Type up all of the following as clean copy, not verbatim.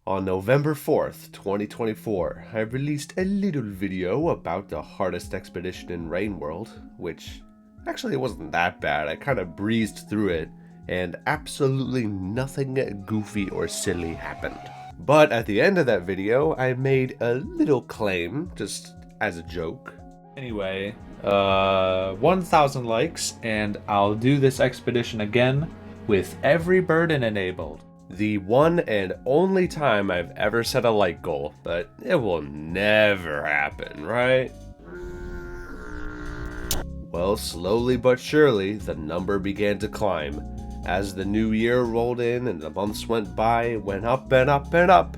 On November 4th, 2024, I released a little video about the hardest expedition in Rain World, which actually wasn't that bad. I kind of breezed through it, and absolutely nothing goofy or silly happened. But at the end of that video, I made a little claim, just as a joke. Anyway, 1,000 likes, and I'll do this expedition again with every burden enabled. The one and only time I've ever set a like goal, but it will never happen, right? Well, slowly but surely, the number began to climb. As the new year rolled in and the months went by, it went up and up and up.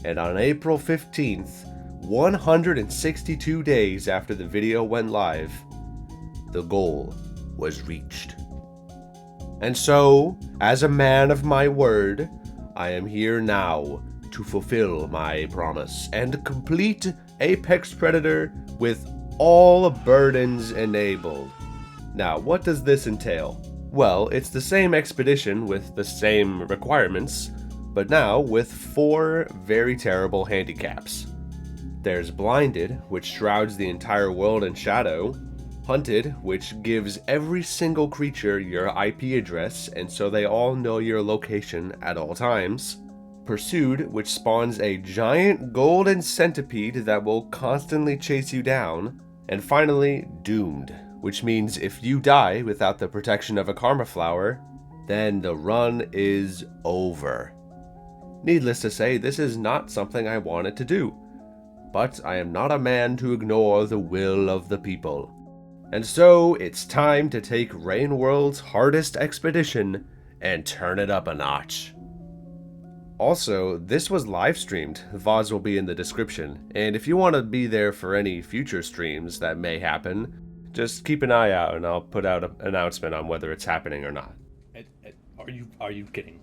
And on April 15th, 162 days after the video went live, the goal was reached. And so, as a man of my word, I am here now to fulfill my promise and complete Apex Predator with all burdens enabled. Now, what does this entail? Well, it's the same expedition with the same requirements, but now with 4 very terrible handicaps. There's Blinded, which shrouds the entire world in shadow. Hunted, which gives every single creature your IP address, and so they all know your location at all times. Pursued, which spawns a giant golden centipede that will constantly chase you down. And finally, Doomed, which means if you die without the protection of a karma flower, then the run is over. Needless to say, this is not something I wanted to do. But I am not a man to ignore the will of the people. And so, it's time to take Rain World's hardest expedition and turn it up a notch. Also, this was live streamed. Vods will be in the description, and if you want to be there for any future streams that may happen, just keep an eye out and I'll put out an announcement on whether it's happening or not. Are you kidding?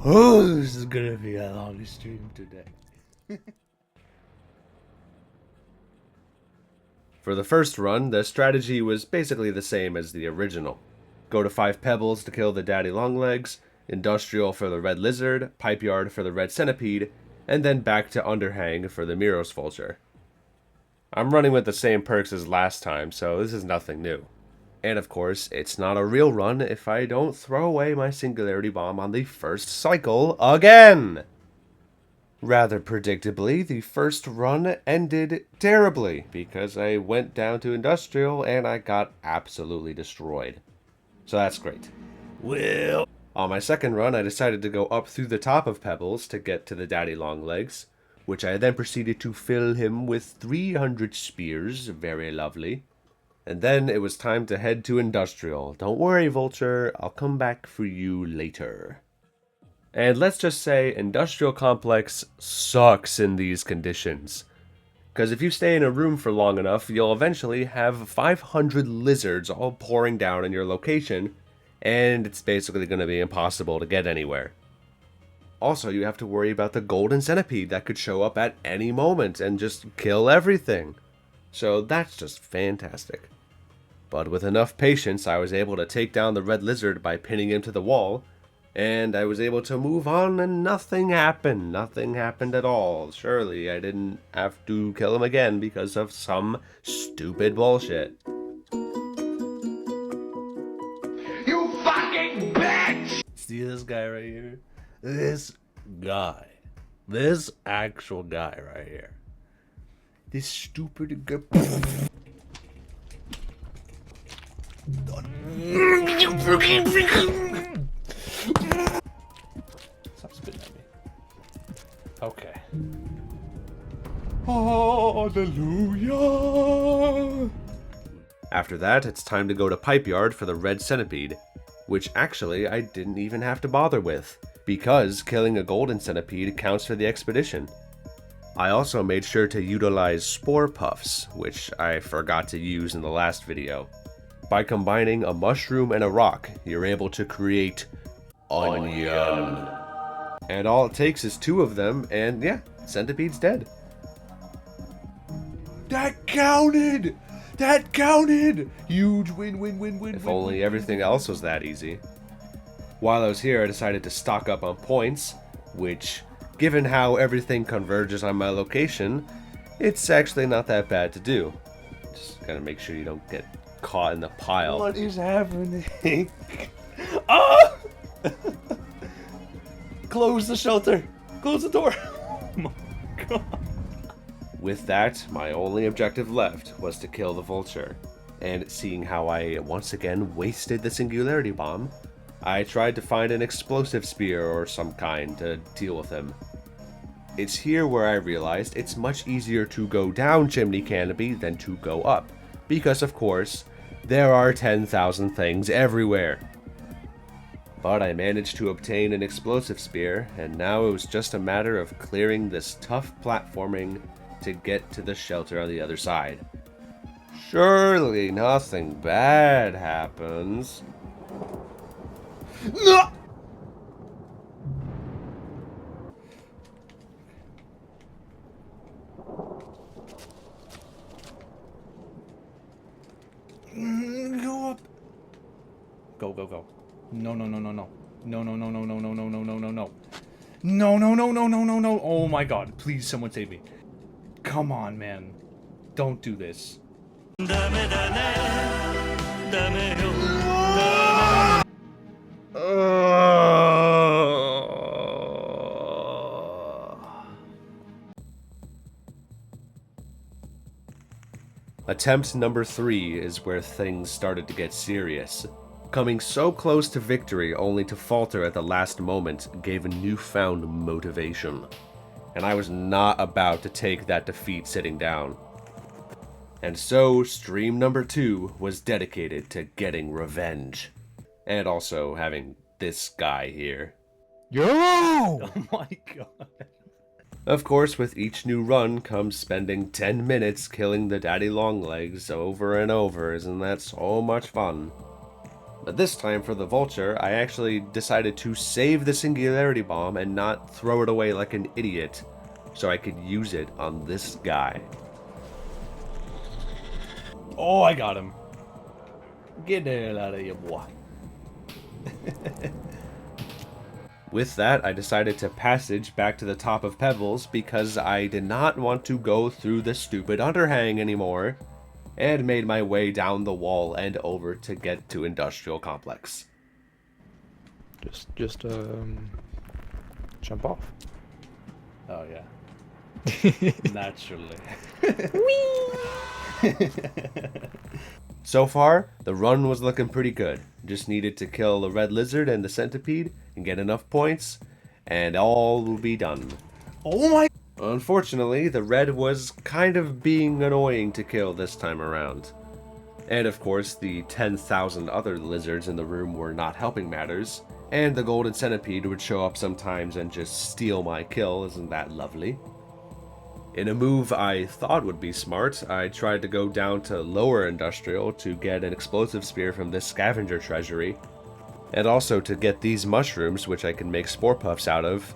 Oh, this is gonna be a long stream today. For the first run, the strategy was basically the same as the original. Go to 5 pebbles to kill the daddy longlegs, industrial for the red lizard, pipe yard for the red centipede, and then back to underhang for the Miros vulture. I'm running with the same perks as last time, so this is nothing new. And of course, it's not a real run if I don't throw away my singularity bomb on the first cycle again! Rather predictably, the first run ended terribly because I went down to industrial and I got absolutely destroyed. So that's great. Well, on my second run, I decided to go up through the top of pebbles to get to the daddy longlegs, which I then proceeded to fill him with 300 spears, very lovely. And then it was time to head to industrial. Don't worry, Vulture, I'll come back for you later. And let's just say industrial complex sucks in these conditions. Because if you stay in a room for long enough, you'll eventually have 500 lizards all pouring down in your location, and it's basically going to be impossible to get anywhere. Also, you have to worry about the golden centipede that could show up at any moment and just kill everything. So that's just fantastic. But with enough patience, I was able to take down the red lizard by pinning him to the wall, and I was able to move on and nothing happened. Nothing happened at all. Surely I didn't have to kill him again because of some stupid bullshit. You fucking bitch! See this guy right here? This guy. This actual guy right here. This stupid guy. Stop spitting at me. Okay. Hallelujah! After that, it's time to go to Pipe Yard for the red centipede, which actually I didn't even have to bother with, because killing a golden centipede counts for the expedition. I also made sure to utilize spore puffs, which I forgot to use in the last video. By combining a mushroom and a rock, you're able to create onion. And all it takes is 2 of them, and yeah, centipede's dead. That counted! That counted! Huge win, win, win, win, If win, only win, everything else was that easy. While I was here, I decided to stock up on points, which, given how everything converges on my location, it's actually not that bad to do. Just gotta make sure you don't get caught in the pile. What is happening? Ah! Close the shelter. Close the door. Oh my god. With that, my only objective left was to kill the vulture. And seeing how I once again wasted the singularity bomb, I tried to find an explosive spear or some kind to deal with him. It's here where I realized it's much easier to go down Chimney Canopy than to go up, because of course, there are 10,000 things everywhere. But I managed to obtain an explosive spear, and now it was just a matter of clearing this tough platforming to get to the shelter on the other side. Surely nothing bad happens. No! Go up. Go, go, go. No, no, no, no, no. No, no, no, no, no, no, no, no, no, no, no. No, no, no, no, no, no, no. Oh my god. Please, someone save me. Come on, man. Don't do this. Attempt number 3 is where things started to get serious. Coming so close to victory only to falter at the last moment gave a newfound motivation. And I was not about to take that defeat sitting down. And so, stream number 2 was dedicated to getting revenge. And also having this guy here. Yo! Oh my god. Of course, with each new run comes spending 10 minutes killing the daddy longlegs over and over. Isn't that so much fun? But this time for the vulture, I actually decided to save the singularity bomb and not throw it away like an idiot, so I could use it on this guy. Oh, I got him. Get the hell out of here, boy. With that, I decided to passage back to the top of Pebbles because I did not want to go through the stupid underhang anymore, and made my way down the wall and over to get to Industrial Complex. Just jump off. Oh yeah. Naturally. So far, the run was looking pretty good. Just needed to kill the red lizard and the centipede and get enough points, and all will be done. Oh my. Unfortunately, the red was kind of being annoying to kill this time around. And of course, the 10,000 other lizards in the room were not helping matters, and the golden centipede would show up sometimes and just steal my kill. Isn't that lovely? In a move I thought would be smart, I tried to go down to lower industrial to get an explosive spear from this scavenger treasury, and also to get these mushrooms, which I can make spore puffs out of.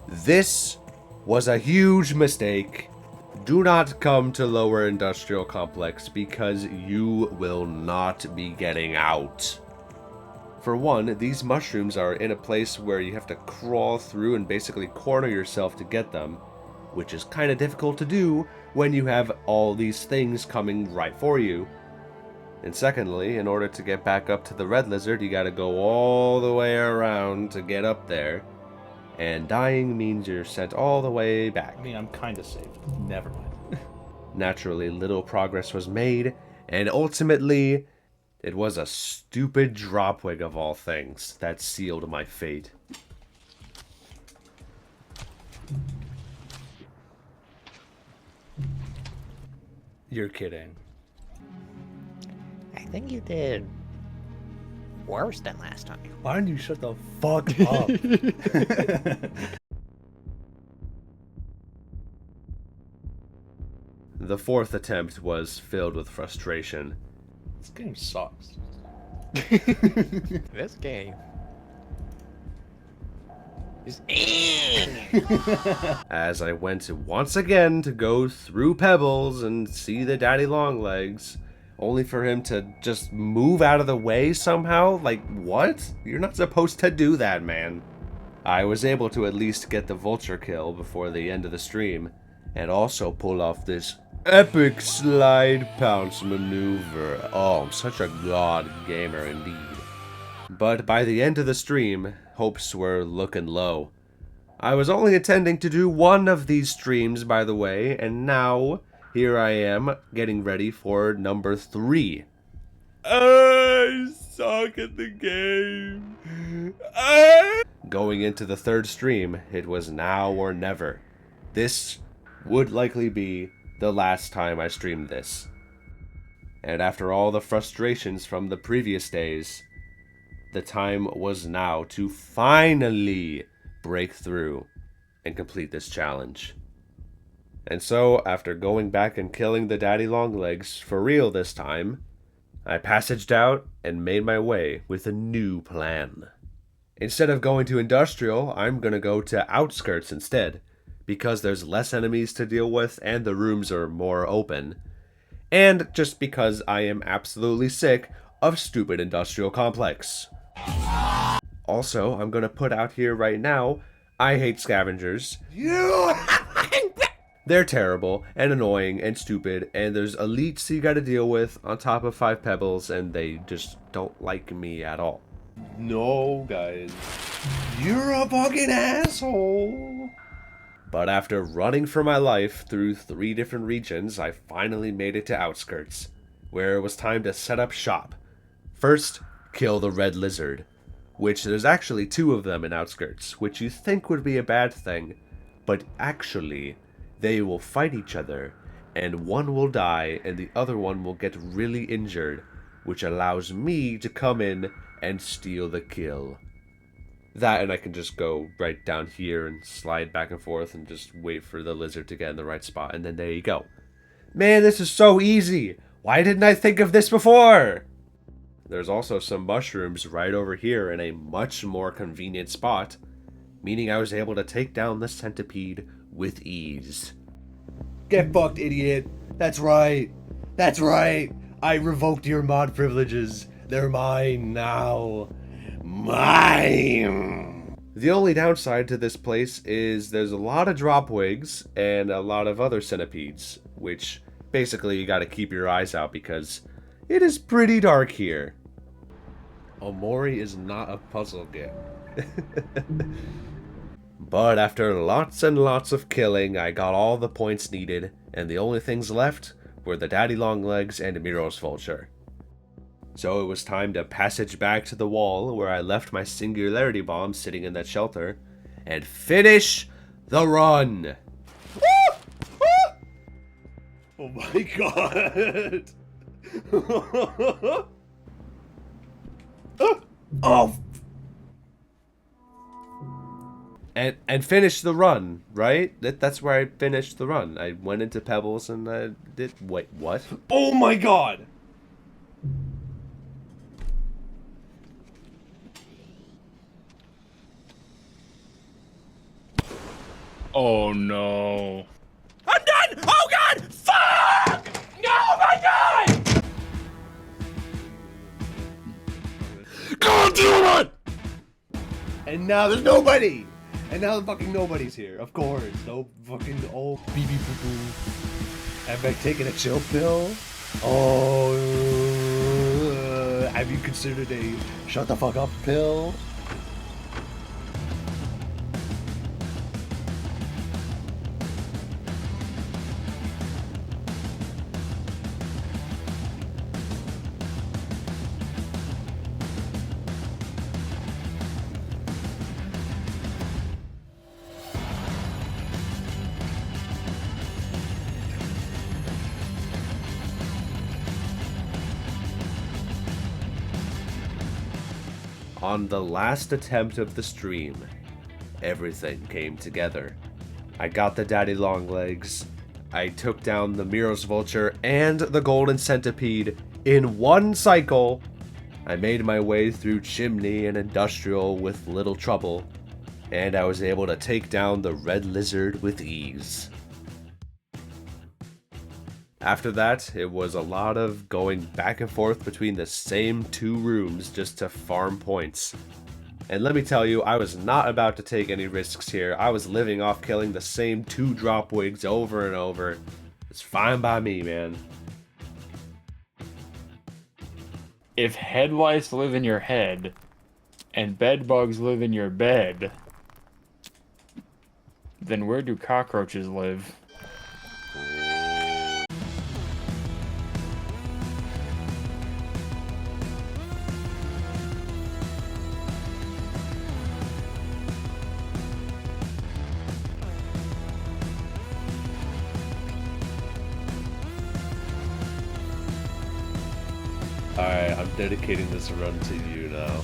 This was a huge mistake. Do not come to lower industrial complex because you will not be getting out. For one, these mushrooms are in a place where you have to crawl through and basically corner yourself to get them, which is kind of difficult to do when you have all these things coming right for you. And secondly, in order to get back up to the red lizard, you gotta go all the way around to get up there. And dying means you're sent all the way back. I mean, I'm kind of safe. Never mind. Naturally, little progress was made, and ultimately, it was a stupid dropwig of all things that sealed my fate. You're kidding. I think you did worse than last time. Why don't you shut the fuck up? The fourth attempt was filled with frustration. This game sucks. This game is As I went once again to go through Pebbles and see the daddy longlegs, only for him to just move out of the way somehow? Like, what? You're not supposed to do that, man. I was able to at least get the vulture kill before the end of the stream, and also pull off this epic slide pounce maneuver. Oh, I'm such a god gamer indeed. But by the end of the stream, hopes were looking low. I was only intending to do one of these streams, by the way, and now here I am getting ready for number 3. I suck at the game. Going into the 3rd stream, it was now or never. This would likely be the last time I streamed this. And after all the frustrations from the previous days, the time was now to finally break through and complete this challenge. And so, after going back and killing the daddy longlegs for real this time, I passaged out and made my way with a new plan. Instead of going to industrial, I'm gonna go to outskirts instead, because there's less enemies to deal with and the rooms are more open. And just because I am absolutely sick of stupid industrial complex. Also, I'm gonna put out here right now, I hate scavengers. They're terrible and annoying and stupid, and there's elites you gotta deal with on top of 5 pebbles, and they just don't like me at all. No, guys. You're a fucking asshole. But after running for my life through 3 different regions, I finally made it to outskirts, where it was time to set up shop. First, kill the red lizard, which there's actually 2 of them in outskirts, which you think would be a bad thing, but actually, they will fight each other, and one will die and the other one will get really injured, which allows me to come in and steal the kill. That, and I can just go right down here and slide back and forth and just wait for the lizard to get in the right spot, and then there you go. Man, this is so easy! Why didn't I think of this before? There's also some mushrooms right over here in a much more convenient spot, meaning I was able to take down the centipede with ease. Get fucked, idiot. That's right. That's right. I revoked your mod privileges. They're mine now. Mine. The only downside to this place is there's a lot of drop wigs and a lot of other centipedes, which basically you gotta keep your eyes out because it is pretty dark here. Omori is not a puzzle game. But after lots and lots of killing, I got all the points needed, and the only things left were the daddy longlegs and Miro's vulture. So it was time to passage back to the wall where I left my singularity bomb sitting in that shelter, and finish the run! Oh my god! Oh! And finish the run, right? That's where I finished the run. I went into Pebbles and I did... Wait, what? Oh my god! Oh no. I'm done! Oh god! Fuck! No, my god! Go do it! And now there's nobody! And now the fucking nobody's here, of course. No fucking old BB boo boo. Have I taken a chill pill? Oh, have you considered a shut the fuck up pill? On the last attempt of the stream, everything came together. I got the daddy longlegs, I took down the Miro's vulture and the golden centipede in one cycle. I made my way through chimney and industrial with little trouble, and I was able to take down the red lizard with ease. After that, it was a lot of going back and forth between the same 2 rooms just to farm points. And let me tell you, I was not about to take any risks here. I was living off killing the same 2 drop wigs over and over. It's fine by me, man. If head lice live in your head, and bed bugs live in your bed, then where do cockroaches live? Alright, I'm dedicating this run to you now.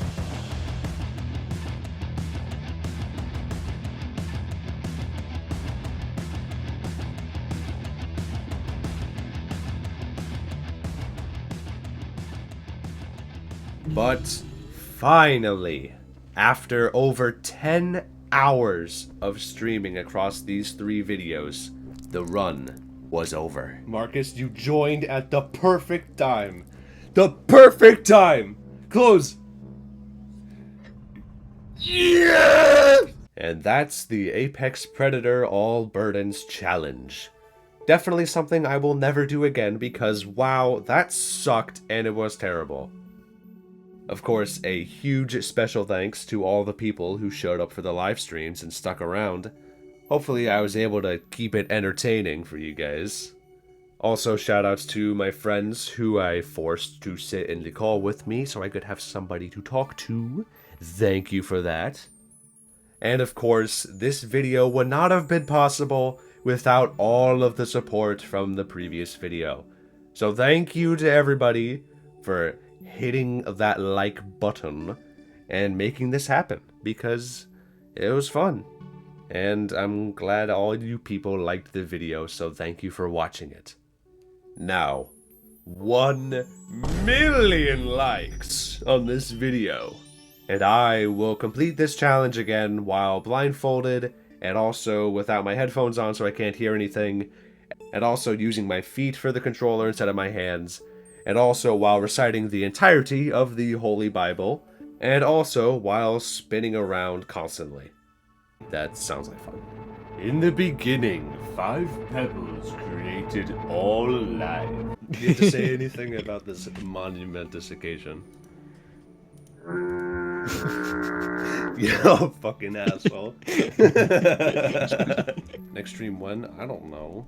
But finally, after over 10 hours of streaming across these 3 videos, the run was over. Marcus, you joined at the perfect time. The perfect time! Close! Yeah! And that's the Apex Predator All Burdens Challenge. Definitely something I will never do again because, wow, that sucked and it was terrible. Of course, a huge special thanks to all the people who showed up for the live streams and stuck around. Hopefully I was able to keep it entertaining for you guys. Also, shoutouts to my friends who I forced to sit in the call with me so I could have somebody to talk to. Thank you for that. And of course, this video would not have been possible without all of the support from the previous video. So thank you to everybody for hitting that like button and making this happen, because it was fun. And I'm glad all you people liked the video, so thank you for watching it. Now, 1 million likes on this video, and I will complete this challenge again while blindfolded, and also without my headphones on so I can't hear anything, and also using my feet for the controller instead of my hands, and also while reciting the entirety of the Holy Bible, and also while spinning around constantly. That sounds like fun. In the beginning, 5 pebbles created all life. Do you have to say anything about this monumentous occasion? You fucking asshole. Next stream when? I don't know.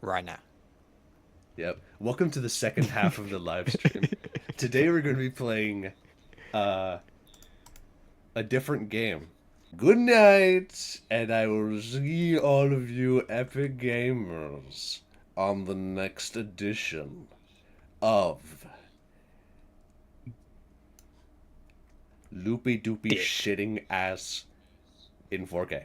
Right now. Yep. Welcome to the second half of the live stream. Today we're going to be playing a different game. Good night, and I will see all of you epic gamers on the next edition of Loopy Doopy Shitting Ass in 4K.